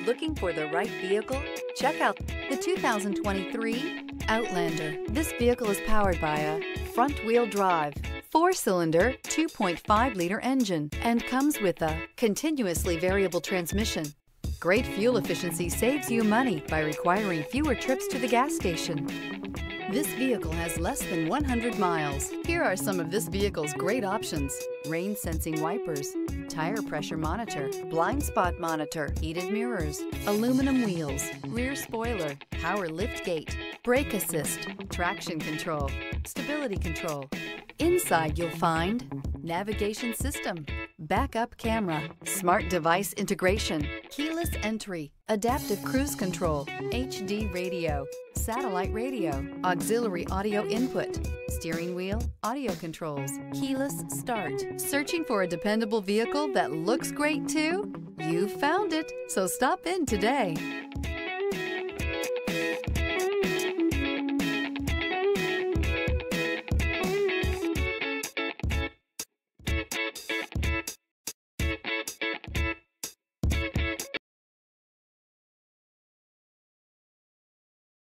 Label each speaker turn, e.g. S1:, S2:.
S1: Looking for the right vehicle? Check out the 2023 Outlander. This vehicle is powered by a front-wheel drive, 4-cylinder, 2.5-liter engine, and comes with a continuously variable transmission. Great fuel efficiency saves you money by requiring fewer trips to the gas station. This vehicle has less than 100 miles. Here are some of this vehicle's great options: rain-sensing wipers, tire pressure monitor, blind spot monitor, heated mirrors, aluminum wheels, rear spoiler, power liftgate, brake assist, traction control, stability control. Inside you'll find navigation system, backup camera, smart device integration, keyless entry, adaptive cruise control, HD radio, satellite radio, auxiliary audio input, steering wheel audio controls, keyless start. Searching for a dependable vehicle that looks great too? You found it, so stop in today.